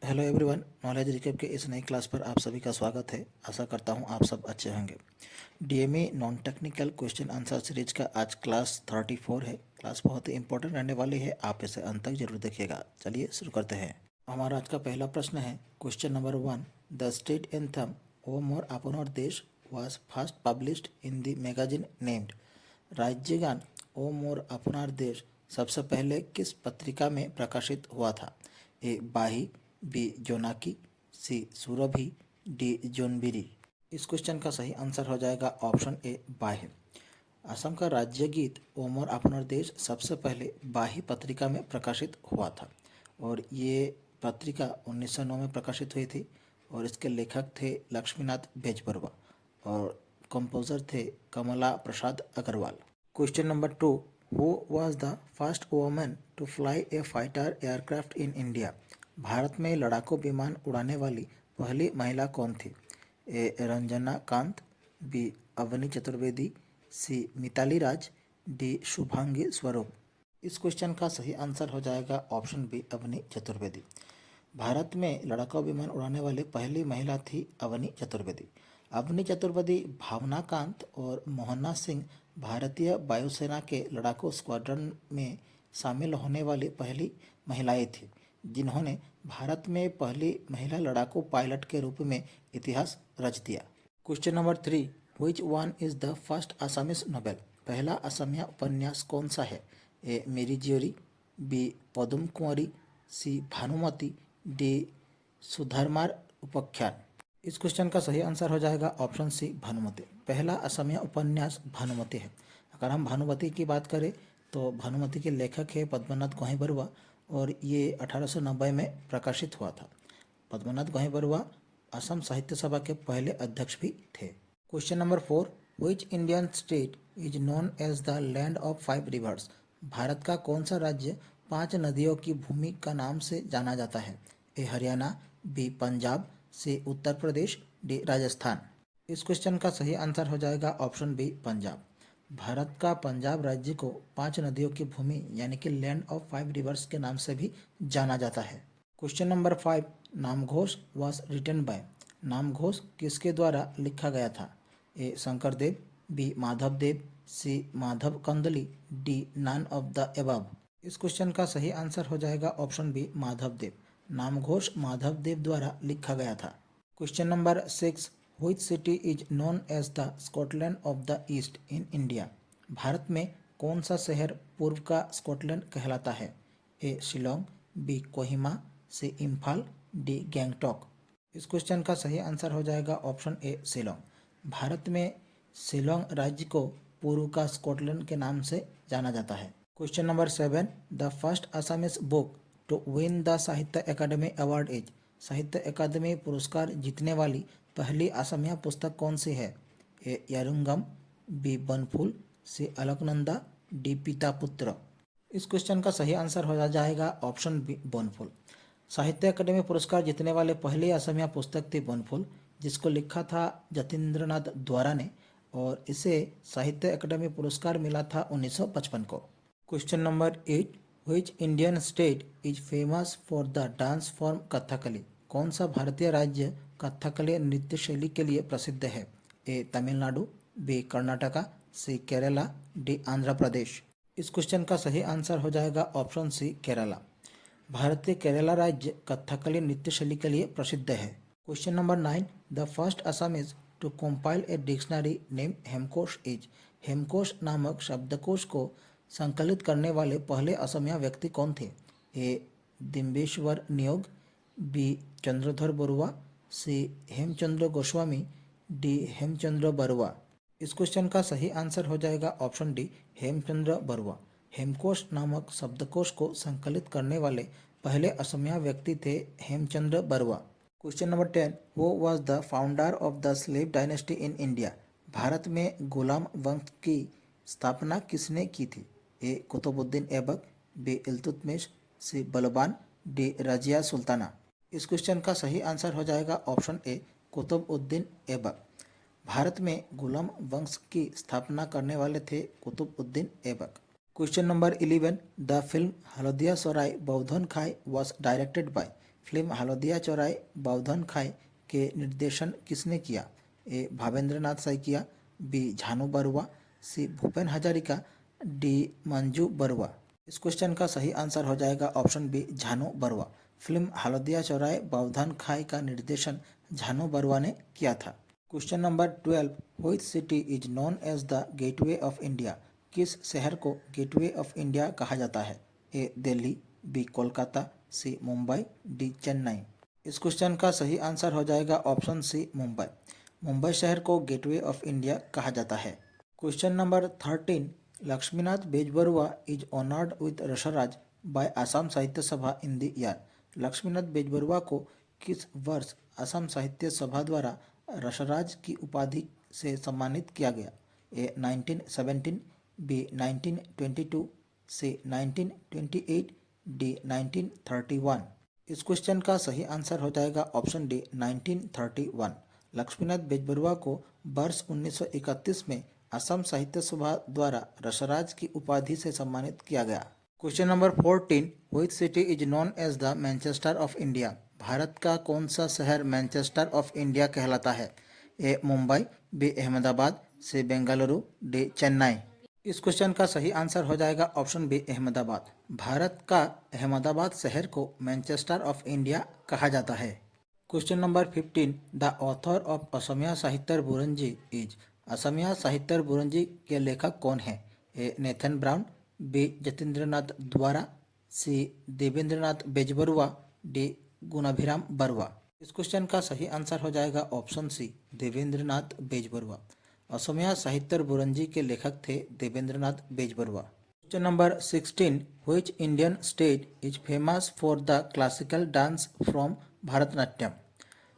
Hello everyone, knowledge recap के इस नई क्लास पर आप सभी का स्वागत है। आशा करता हूं आप सब अच्छे होंगे। DME non technical question answer series का आज क्लास 34 है। क्लास बहुत ही इंपॉर्टेंट रहने वाली है, आप इसे अंत तक जरूर देखिएगा। चलिए शुरू करते हैं। हमारा आज का पहला प्रश्न है question number 1। The state anthem O Mur Apunar Desh was first published in the magazine named. राज्यगान ओ मोर अपनार देश सबसे पहले किस पत्रिका में प्रकाशित हुआ था? ए बाही, बी जोनाकी, सी सुरभि, डी जोनबिरी। इस क्वेश्चन का सही आंसर हो जाएगा ऑप्शन ए बाही। असम का राज्य गीत ओ मोर अपनार देश सबसे पहले बाही पत्रिका में प्रकाशित हुआ था और ये पत्रिका 1909 में प्रकाशित हुई थी और इसके लेखक थे लक्ष्मीनाथ बेजबरुआ और कंपोजर थे Kamala Prasad Agarwala. Question number 2। Who was the first woman to fly a fighter aircraft in India? Bharat में लड़ाकू विमान उड़ाने वाली पहली महिला कौन थी? A Ranjana Kant, B Avani Chaturvedi, C Mithali Raj, D Shubhangi Swaroop. इस क्वेश्चन का सही आंसर हो जाएगा ऑप्शन बी अवनी चतुर्वेदी। भारत में लड़ाकू विमान उड़ाने वाली पहली महिला थी अवनी चतुर्वेदी। अवनी चतुर्वेदी, भावना कांत और मोहना सिंह भारतीय वायुसेना के लड़ाकू स्क्वाड्रन में शामिल होने वाली पहली महिलाएं थीं जिन्होंने भारत में पहली महिला लड़ाकू पायलट के रूप में इतिहास रच दिया। Question number 3। Which one is the first Assamese novel? पहला असमिया उपन्यास कौन सा है? ए मेरी ज्योरी, बी पदुम कुंवरी, सी भानुमति, डी सुधर्मार उपाख्यान। इस क्वेश्चन का सही आंसर हो जाएगा ऑप्शन सी भानुमति। पहला असमिया उपन्यास भानुमति है। अगर हम भानुमति की बात करें तो भानुमति के लेखक है पद्मनाथ गोहाई बरुआ और ये 1890 में प्रकाशित हुआ था। पद्मनाथ गोहाई बरुआ असम साहित्य सभा के पहले अध्यक्ष भी थे। Question number 4। Which Indian state is known as the land of 5 rivers? Bharat का कौन सा राज्य 5 नदियों की भूमि का नाम से जाना जाता है? ए हरियाणा, बी पंजाब, सी उत्तर प्रदेश, डी राजस्थान। इस क्वेश्चन का सही आंसर हो जाएगा ऑप्शन बी पंजाब। भारत का पंजाब राज्य को 5 नदियों की भूमि यानी कि लैंड ऑफ 5 रिवर्स के नाम से भी जाना जाता है। Question number 5। Namghosa was written by. Namghosa किसके द्वारा लिखा गया था? A Sankardev, B Madhavdev, C Madhav Kandali, D none of the above. इस क्वेश्चन का सही आंसर हो जाएगा ऑप्शन बी माधवदेव। नामघोष माधवदेव द्वारा लिखा गया था। Question number 6। Which city is known as the Scotland of the east in India? Bharat में कौन सा शहर पूर्व का स्कॉटलैंड कहलाता है? ए शिलोंग, बी कोहिमा, सी इम्फाल, डी गैंगटॉक। इस क्वेश्चन का सही आंसर हो जाएगा ऑप्शन ए शिलोंग। भारत में शिलोंग राज्य को पूर्व का स्कॉटलैंड के नाम से जाना जाता है। Question number 7। The first Assamese book to win the Sahitya Akademi award is. साहित्य अकादमी पुरस्कार जीतने वाली पहली असमिया पुस्तक कौन सी है? ए यारुंगम, बी बनफूल, सी अलकनंदा, डी पिता पुत्र। इस क्वेश्चन का सही आंसर हो जाएगा ऑप्शन बी बनफूल। साहित्य अकादमी पुरस्कार जीतने वाले पहली असमिया पुस्तक थी बनफूल, जिसको लिखा था जतीन्द्रनाथ द्वारा ने और इसे साहित्य अकादमी पुरस्कार मिला था 1955 को। Question number 8। Which Indian state is famous for the dance form Kathakali? कौन सा भारतीय राज्य कथकली नृत्य शैली के लिए प्रसिद्ध है? ए तमिलनाडु, बी कर्नाटका, सी केरला, डी आंध्र प्रदेश। इस क्वेश्चन का सही आंसर हो जाएगा ऑप्शन सी केरला। भारतीय केरला राज्य कथकली नृत्य शैली के लिए प्रसिद्ध है। Question number 9। The first Assamese to compile a dictionary name Hemkosh is. Hemkosh नामक शब्दकोश को संकलित करने वाले पहले असमिया व्यक्ति कौन थे? ए दिम्बेश्वर नियोग, बी चंद्रधर बरुआ, सी हेमचंद्र गोस्वामी, डी हेमचंद्र बरुआ। इस क्वेश्चन का सही आंसर हो जाएगा ऑप्शन डी हेमचंद्र बरुआ। हेमकोश नामक शब्दकोश को संकलित करने वाले पहले असमिया व्यक्ति थे Hemchandra Barua. Question number 10। Who was the founder of the slave dynasty in India? Bharat में गुलाम वंश की स्थापना किसने की थी? A Qutbuddin Aibak, B Iltutmish, C Balban, D Razia Sultana. इस क्वेश्चन का सही आंसर हो जाएगा ऑप्शन ए कुतुबुद्दीन ऐबक। भारत में गुलाम वंश की स्थापना करने वाले थे Qutbuddin Aibak. Question number 11। The film Halodhia Sarai बौधन Khai was directed by. Film Halodhia Choraye Baodhan Khai के निर्देशन किसने किया? A Bhabendranath Saikia, B Jahnu Barua, C Bhupen Hazarika, D Manju Barua. इस क्वेश्चन का सही आंसर हो जाएगा option B Jahnu Barua. Film Halodhia Choraye Baodhan खाई का निर्देशन झानू बरुआ ने किया था। Question number 12, which city is known as the gateway of India? किस शहर को गेटवे ऑफ इंडिया कहा जाता है? A Delhi, B Kolkata, C Mumbai, D Chennai. इस क्वेश्चन का सही आंसर हो जाएगा ऑप्शन सी मुंबई। मुंबई शहर को गेटवे ऑफ इंडिया कहा जाता है। Question number 13, Lakshminath Bezbaroa is honoured with Rasaraj by Assam Sahitya Sabha in the year. Lakshminath Bezbaroa को किस वर्ष असम साहित्य सभा द्वारा रसराज की उपाधि से सम्मानित किया गया? ए 1917, बी 1922, सी 1928, डी 1931। इस क्वेश्चन का सही आंसर हो जाएगा ऑप्शन डी 1931। लक्ष्मीनाथ बेजबरुआ को वर्ष 1931 में असम साहित्य सभा द्वारा रसराज की उपाधि से सम्मानित किया गया। Question number 14, which city is known as the Manchester of India? Bharat का कौन सा शहर मैनचेस्टर ऑफ इंडिया कहलाता है? A Mumbai, B Ahmedabad, C Bengaluru, D Chennai. इस क्वेश्चन का सही आंसर हो जाएगा ऑप्शन बी अहमदाबाद। भारत का अहमदाबाद शहर को मैनचेस्टर ऑफ इंडिया कहा जाता है। Question number 15, the author of Asamiya Sahitya Buranji is. Asamiya Sahitya Buranji के लेखक कौन है? A Nathan Brown, B Jatindranath Duwara, C Devendranath Bezbaroa, D Gunabhiram Barua. इस क्वेश्चन का सही आंसर हो जाएगा ऑप्शन सी देवेंद्रनाथ बेजबरुआ। असमिया साहित्य बुरंजी के लेखक थे Devendranath Bezbaroa. Question number 16, which Indian state is famous for the classical dance from Bharatanatyam?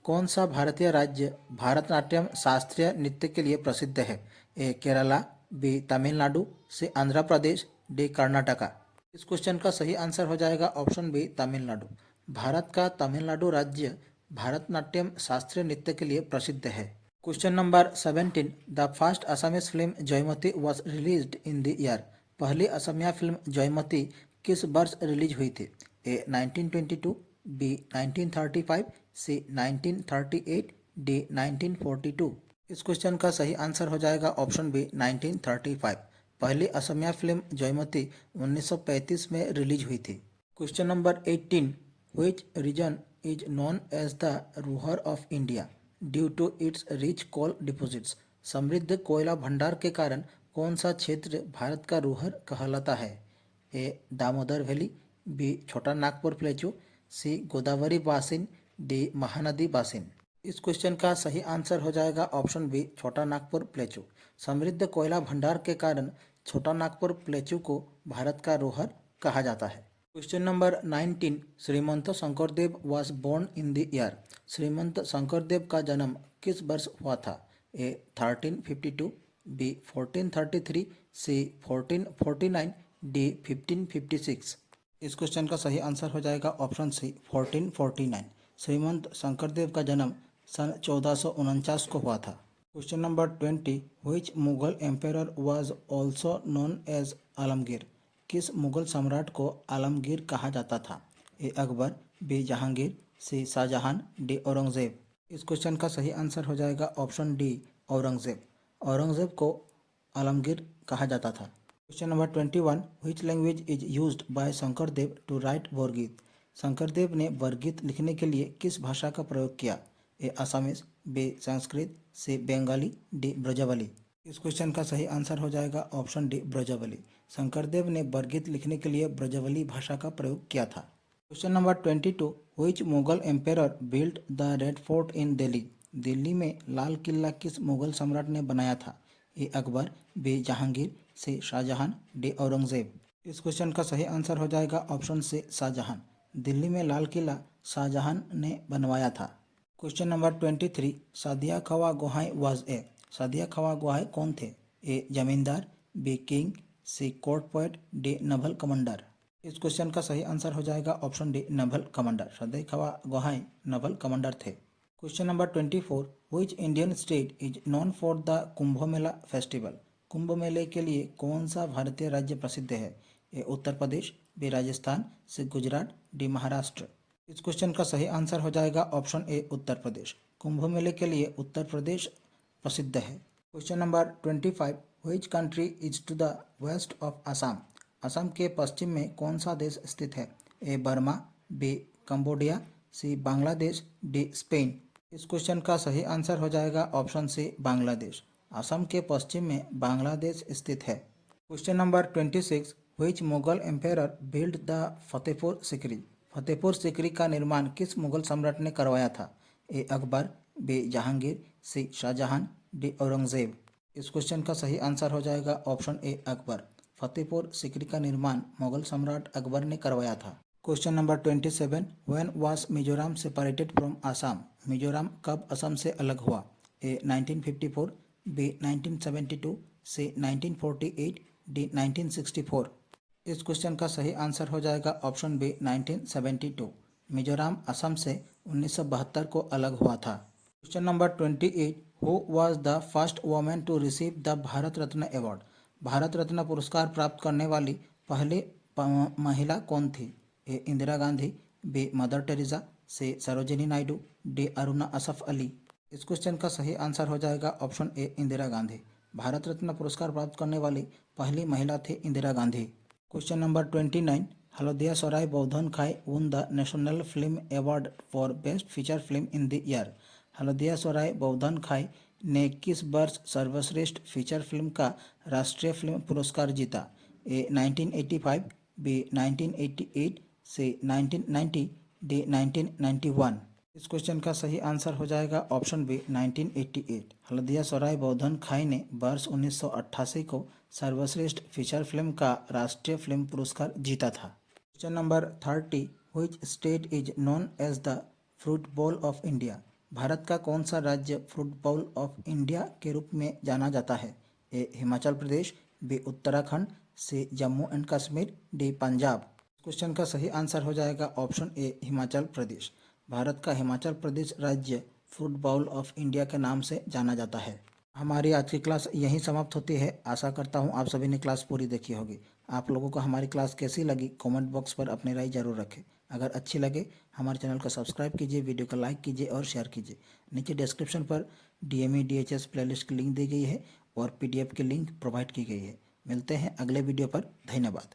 कौन सा भारतीय राज्य भरतनाट्यम शास्त्रीय नृत्य के लिए प्रसिद्ध है? ए केरला, बी तमिलनाडु, सी आंध्र प्रदेश, डी कर्नाटका। इस क्वेश्चन का सही आंसर हो जाएगा ऑप्शन बी तमिलनाडु। भारत का तमिलनाडु राज्य भरतनाट्यम शास्त्रीय नृत्य के लिए प्रसिद्ध है। Question number 17, the first Assamese film Joymati was released in the year. पहली असमिया फिल्म जयमती किस वर्ष रिलीज हुई थी? ए 1922, बी 1935, सी 1938, डी 1942। इस क्वेश्चन का सही आंसर हो जाएगा ऑप्शन बी 1935। पहली असमिया फिल्म जयमती 1935 में रिलीज हुई थी। Question number 18, which region is known as the Ruhr of India due to its rich coal deposits. समृद्ध कोयला भंडार के कारण कौन सा क्षेत्र भारत का रूहर कहलाता है? ए Damodar valley, B Chota Nagpur plateau, C Godavari basin, D Mahanadi basin. इस क्वेश्चन का सही आंसर हो जाएगा ऑप्शन बी छोटा नागपुर प्लेटू। समृद्ध कोयला भंडार के कारण छोटा नागपुर प्लेटू को भारत का रूहर कहा जाता है। Question number 19, Srimanta Sankardev was born in the year. Srimanta Sankardev का जन्म किस वर्ष हुआ था? A 1352, B 1433, C 1449, D 1556। इस क्वेश्चन का सही आंसर हो जाएगा ऑप्शन सी 1449। श्रीमंत शंकरदेव का जन्म सन 1449 को हुआ था। Question number 20, which Mughal emperor was also known as Alamgir. किस मुगल सम्राट को आलमगीर कहा जाता था? A Akbar, B Jahangir, C Shah Jahan, D Aurangzeb. इस क्वेश्चन का सही आंसर हो जाएगा ऑप्शन डी औरंगजेब। औरंगजेब को आलमगीर कहा जाता था। Question number 21, which language is used by Sankardev to write Borgeet. Sankardev ने वरगीत लिखने के लिए किस भाषा का प्रयोग किया? ए असमीज, बी संस्कृत, सी बंगाली, डी ब्रजवली। इस क्वेश्चन का सही आंसर हो जाएगा ऑप्शन डी ब्रजवली। शंकरदेव ने वरगीत लिखने के लिए ब्रजवली भाषा का प्रयोग किया था। Question number 22, which Mughal emperor built the red fort in Delhi. Delhi में लाल किला किस मुगल सम्राट ने बनाया था? A Akbar, B Jahangir, C Shah Jahan, D Aurangzeb. इस क्वेश्चन का सही आंसर हो जाएगा ऑप्शन सी शाहजहां। दिल्ली में लाल किला शाहजहां ने बनवाया था। Question number 23, Sadia Khowa Gohai was a. Sadia Khowa गोहाई कौन थे? A zamindar, B king, C court poet, D naval commander. इस क्वेश्चन का सही आंसर हो जाएगा option D naval commander. Sadiya Khowa Gohain naval commander थे। Question number 24, which Indian state is known for the Kumbh Mela festival. Kumbh मेले के लिए कौन सा भारतीय राज्य प्रसिद्ध है? A Uttar Pradesh, B Rajasthan, C Gujarat, D Maharashtra. इस क्वेश्चन का सही आंसर हो जाएगा ऑप्शन ए उत्तर प्रदेश। कुंभ मेले के लिए उत्तर प्रदेश प्रसिद्ध है। Question number 25, which country is to the west of Assam? Assam के पश्चिम में कौन सा देश स्थित है? A Burma, B Cambodia, C Bangladesh, D Spain. इस क्वेश्चन का सही आंसर हो जाएगा ऑप्शन सी बांग्लादेश। असम के पश्चिम में बांग्लादेश स्थित है। Question number 26, which Mughal emperor build the Fatehpur Sikri? Fatehpur Sikri का निर्माण किस मुगल सम्राट ने करवाया था? A Akbar, B Jahangir, C Shah Jahan, D Aurangzeb. इस क्वेश्चन का सही आंसर हो जाएगा ऑप्शन ए अकबर। फतेहपुर सीकरी का निर्माण मुगल सम्राट अकबर ने करवाया था। Question number 27, when was Mizoram separated from Assam? Mizoram कब असम से अलग हुआ? ए 1954, बी 1972, सी 1948, डी 1964। इस क्वेश्चन का सही आंसर हो जाएगा ऑप्शन बी 1972। मिजोरम असम से 1972 को अलग हुआ था। Question number 28, who was the first women to receive the Bharat Ratna award? Bharat Ratna पुरस्कार प्राप्त करने वाली पहली महिला कौन थी? A Indira Gandhi, B Mother Teresa, C Sarojini Naidu, D Aruna Asaf Ali. इस क्वेश्चन का सही आंसर हो जाएगा ऑप्शन ए इंदिरा गांधी। भारत रत्न पुरस्कार प्राप्त करने वाली पहली महिला थी इंदिरा गांधी। क्वेश्चन नंबर 29, हल्दिया सराय बौधन खाई won the national film award for best feature film in the year? हल्दिया सराय बौधन खाई ने किस वर्ष सर्वश्रेष्ठ फीचर फिल्म का राष्ट्रीय फिल्म पुरस्कार जीता? ए 1985, बी 1988, सी 1990, डी 1991। इस क्वेश्चन का सही आंसर हो जाएगा ऑप्शन बी 1988। हल्दिया सराय बौधन खाई ने वर्ष 1988 को सर्वश्रेष्ठ फीचर फिल्म का राष्ट्रीय फिल्म पुरस्कार जीता था। Question number 30, which state is known as the fruit bowl of India? Bharat का कौन सा राज्य फ्रूट बाउल ऑफ इंडिया के रूप में जाना जाता है? A Himachal Pradesh, B Uttarakhand, C Jammu and Kashmir, D Punjab. Question का सही आंसर हो जाएगा ऑप्शन ए हिमाचल प्रदेश। भारत का हिमाचल प्रदेश राज्य फ्रूट बाउल ऑफ इंडिया के नाम से जाना जाता है। हमारी आज की क्लास यहीं समाप्त होती है। आशा करता हूँ आप सभी ने क्लास पूरी देखी होगी। आप लोगों को हमारी क्लास कैसी लगी कमेंट बॉक्स पर अपनी राय जरूर रखें। अगर अच्छी लगे हमारे चैनल को सब्सक्राइब कीजिए, वीडियो को लाइक कीजिए और शेयर कीजिए। नीचे डिस्क्रिप्शन पर DME DHS प्लेलिस्ट की लिंक दी गई है और PDF की लिंक प्रोवाइड की गई है। मिलते हैं अगले वीडियो पर। धन्यवाद।